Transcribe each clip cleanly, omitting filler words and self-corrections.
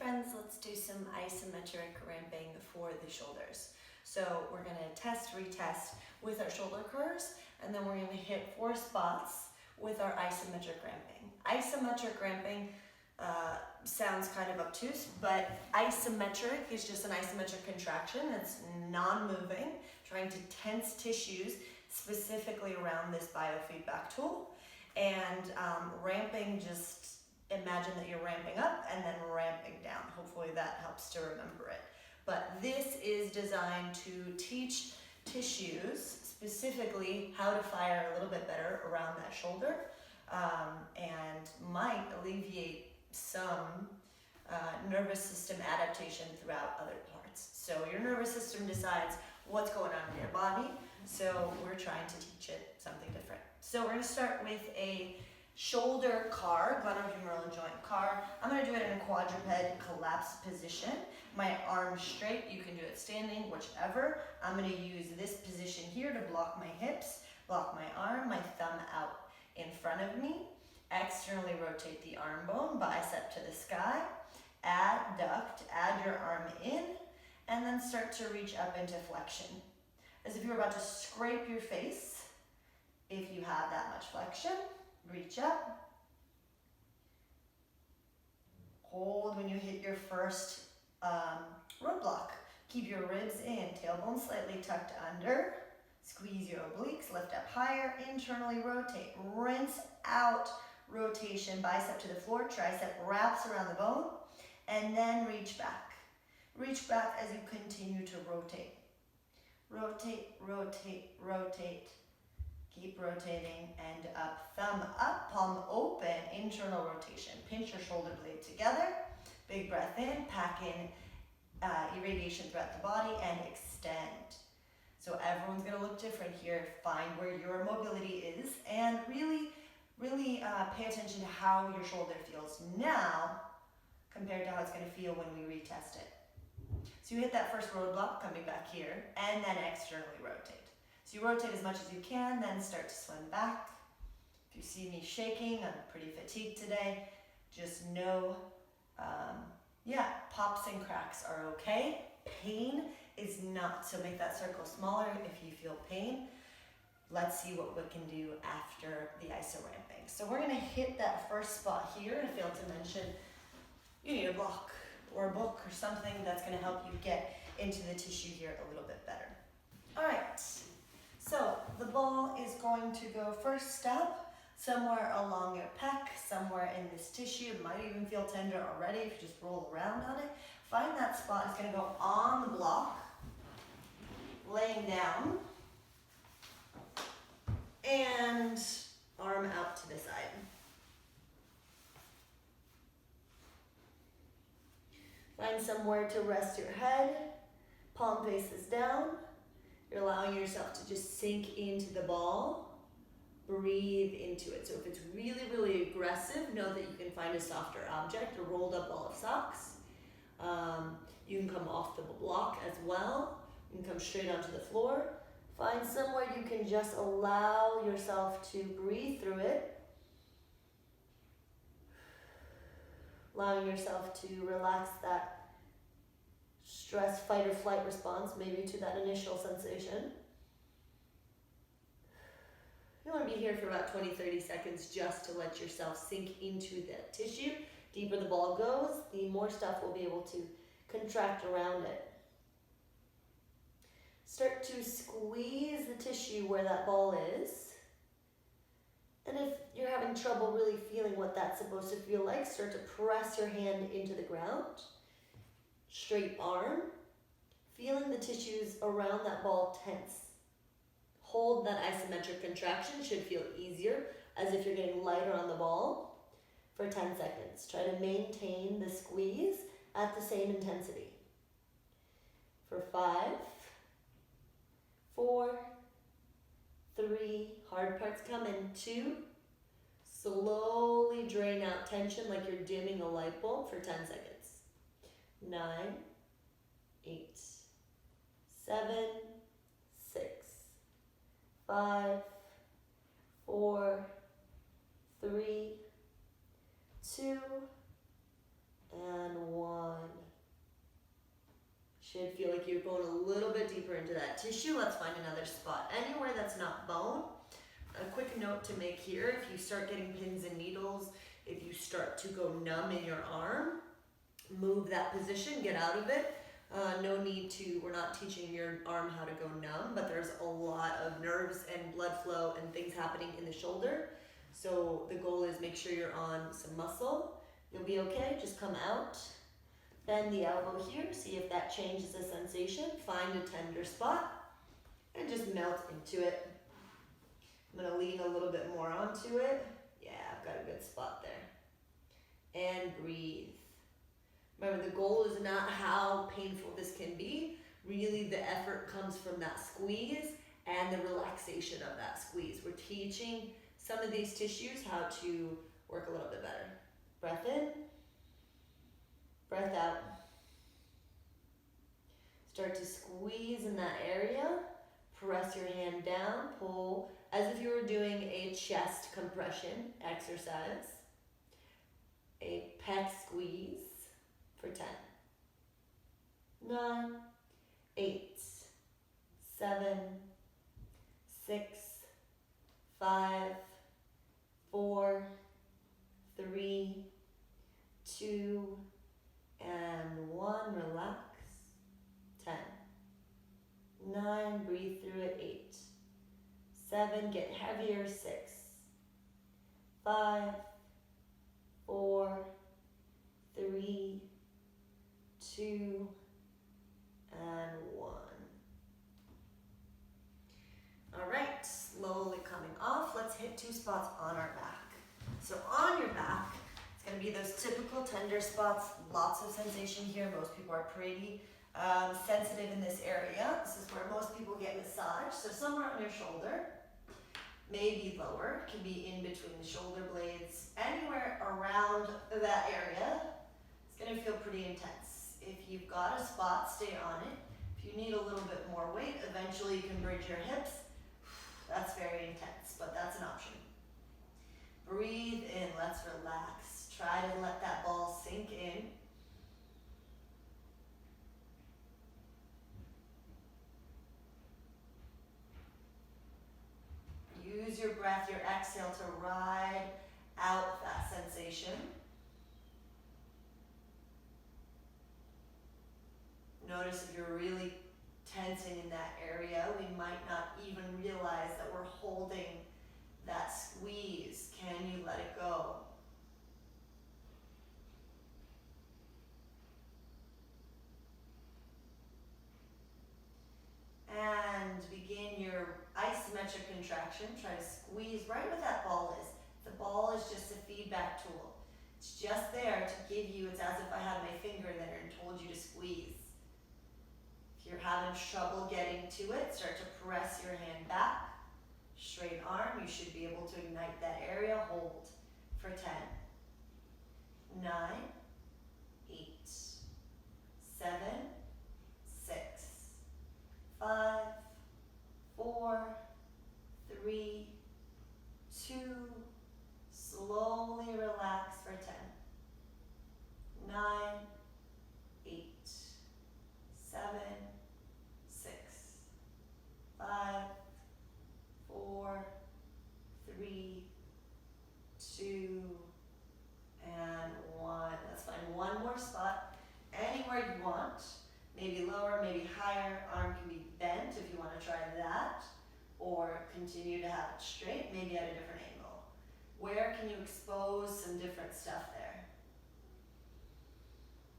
friends, let's do some isometric ramping for the shoulders. So we're going to test, retest with our shoulder curls, and then we're going to hit 4 spots with our isometric ramping. Isometric ramping sounds kind of obtuse, but isometric is just an isometric contraction. It's non-moving, trying to tense tissues specifically around this biofeedback tool. And ramping, just imagine that you're ramping up and then ramping down. Hopefully that helps to remember it. But this is designed to teach tissues specifically how to fire a little bit better around that shoulder, and might alleviate some nervous system adaptation throughout other parts. So your nervous system decides what's going on in your body, so we're trying to teach it something different. So we're going to start with a shoulder car, glenohumeral joint car. I'm going to do it in a quadruped collapsed position. My arms straight, you can do it standing, whichever. I'm going to use this position here to block my hips, block my arm, my thumb out in front of me. Externally rotate the arm bone, bicep to the sky. Adduct, add your arm in, and then start to reach up into flexion. As if you're about to scrape your face. If you have that much flexion, reach up. Hold when you hit your first roadblock. Keep your ribs in, tailbone slightly tucked under. Squeeze your obliques, lift up higher, internally rotate. Rinse out rotation, bicep to the floor, tricep wraps around the bone, and then reach back. Reach back as you continue to rotate. Rotate, rotate, rotate. Keep rotating and up, thumb up, palm open, internal rotation. Pinch your shoulder blade together. Big breath in, pack in irradiation throughout the body and extend. So everyone's gonna look different here. Find where your mobility is and really pay attention to how your shoulder feels now compared to how it's gonna feel when we retest it. So you hit that first roadblock, coming back here, and then externally rotate. So you rotate as much as you can, then start to swim back. If you see me shaking, I'm pretty fatigued today. Just know, pops and cracks are okay. Pain is not, so make that circle smaller if you feel pain. Let's see what we can do after the iso ramping. So we're gonna hit that first spot here. I failed to mention, you need a block or a book or something that's gonna help you get into the tissue here a little bit better. All right. So the ball is going to go first step somewhere along your pec, somewhere in this tissue. It might even feel tender already if you just roll around on it. Find that spot. It's going to go on the block, laying down, and arm out to the side. Find somewhere to rest your head. Palm faces down. You're allowing yourself to just sink into the ball, breathe into it. So if it's really aggressive, know that you can find a softer object, a rolled up ball of socks. You can come off the block as well. You can come straight onto the floor. Find somewhere you can just allow yourself to breathe through it. Allowing yourself to relax that stress, fight or flight response, maybe to that initial sensation. You want to be here for about 20-30 seconds just to let yourself sink into that tissue. Deeper the ball goes, the more stuff will be able to contract around it. Start to squeeze the tissue where that ball is. And if you're having trouble really feeling what that's supposed to feel like, start to press your hand into the ground. Straight arm, feeling the tissues around that ball tense. Hold that isometric contraction, should feel easier, as if you're getting lighter on the ball, for 10 seconds. Try to maintain the squeeze at the same intensity. For 5, 4, 3, hard parts come in, 2, slowly drain out tension like you're dimming a light bulb for 10 seconds. 9, 8, 7, 6, 5, 4, 3, 2, and 1. going a little bit deeper into that tissue. Let's find another spot. Anywhere that's not bone. A quick note to make here, if you start getting pins and needles, if you start to go numb in your arm, move that position, get out of it. No need to, we're not teaching your arm how to go numb, but there's a lot of nerves and blood flow and things happening in the shoulder. So the goal is make sure you're on some muscle. You'll be okay, just come out. Bend the elbow here, see if that changes the sensation. Find a tender spot and just melt into it. I'm gonna lean a little bit more onto it. Yeah, I've got a good spot there. And breathe. Remember, the goal is not how painful this can be. Really, the effort comes from that squeeze and the relaxation of that squeeze. We're teaching some of these tissues how to work a little bit better. Breath in, breath out. Start to squeeze in that area. Press your hand down, pull, as if you were doing a chest compression exercise. A pec squeeze for 10, 9, 8, 7, 6, 5, 4, 3, 2, and 1. Relax. 10, 9, breathe through it. 8, 7, get heavier. 6, 5, 4, 3, 2, and 1. All right, slowly coming off. Let's hit 2 spots on our back. So on your back, it's going to be those typical tender spots. Lots of sensation here. Most people are pretty sensitive in this area. This is where most people get massage. So somewhere on your shoulder, maybe lower, can be in between the shoulder blades. Anywhere around that area, it's going to feel pretty intense. If you've got a spot, stay on it. If you need a little bit more weight, eventually you can bridge your hips. That's very intense, but that's an option. Breathe in, let's relax. Try to let that ball sink in. Use your breath, your exhale to ride out that sensation. Notice if you're really tensing in that area, we might not even realize that we're holding that squeeze. Can you let it go? And begin your isometric contraction. Try to squeeze right where that ball is. The ball is just a feedback tool. It's just there to give you, it's as if I had my finger there and told you to squeeze. If you're having trouble getting to it, start to press your hand back. Straight arm, you should be able to ignite that area. Hold for 10, 9, 8, 7, 6, 5, 4, 3, 2, slowly relax for 10, 9, 8, 7, 6, 5, 4, 3, 2, and 1. Let's find one more spot, anywhere you want. Maybe lower, maybe higher. Arm can be bent if you want to try that, or continue to have it straight, maybe at a different angle. Where can you expose some different stuff there?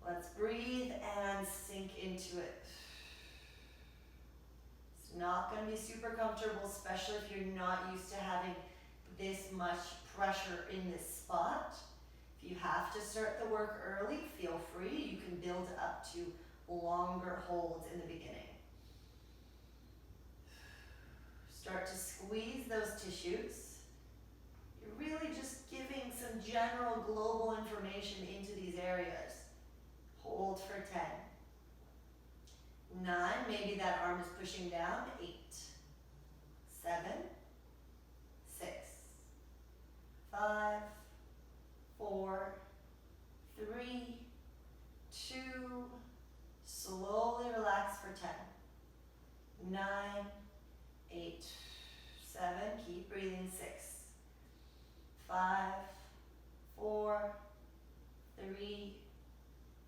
Let's breathe and sink into it. It's not going to be super comfortable, especially if you're not used to having this much pressure in this spot. If you have to start the work early, feel free. You can build up to longer holds in the beginning. Start to squeeze those tissues. You're really just giving some general global information into these areas. Hold for 10. 9, maybe that arm is pushing down. 8, 7, 6, 5, 4, 3, 2, slowly relax for 10.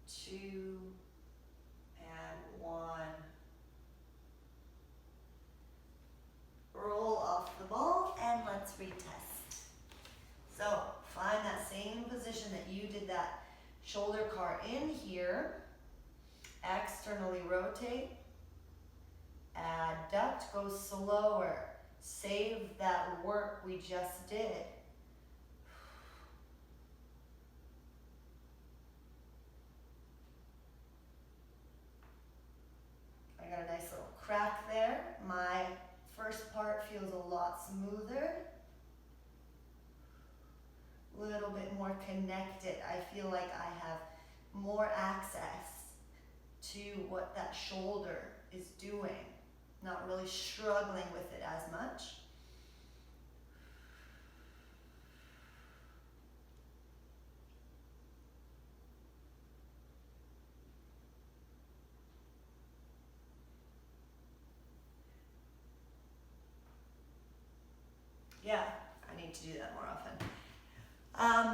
2, and 1. Roll off the ball and let's retest. So find that same position that you did that shoulder car in here. Externally rotate. Adduct, go slower. Save that work we just did. I got a nice little crack there. My first part feels a lot smoother. A little bit more connected. I feel like I have more access to what that shoulder is doing. Not really struggling with it as much. Yeah, I need to do that more often.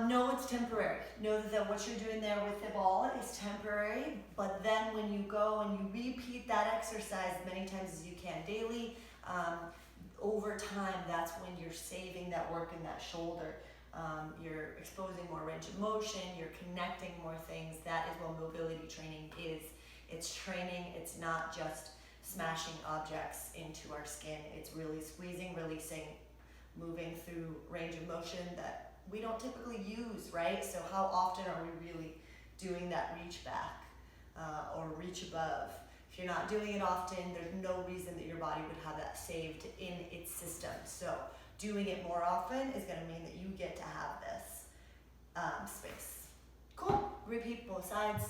Know it's temporary. Know that what you're doing there with the ball is temporary, but then when you go and you repeat that exercise as many times as you can daily, over time, that's when you're saving that work in that shoulder. You're exposing more range of motion, you're connecting more things. That is what mobility training is. It's training, it's not just smashing objects into our skin. It's really squeezing, releasing, moving through range of motion that we don't typically use, right? So how often are we really doing that reach back or reach above? If you're not doing it often, there's no reason that your body would have that saved in its system. So doing it more often is gonna mean that you get to have this space. Cool, repeat both sides.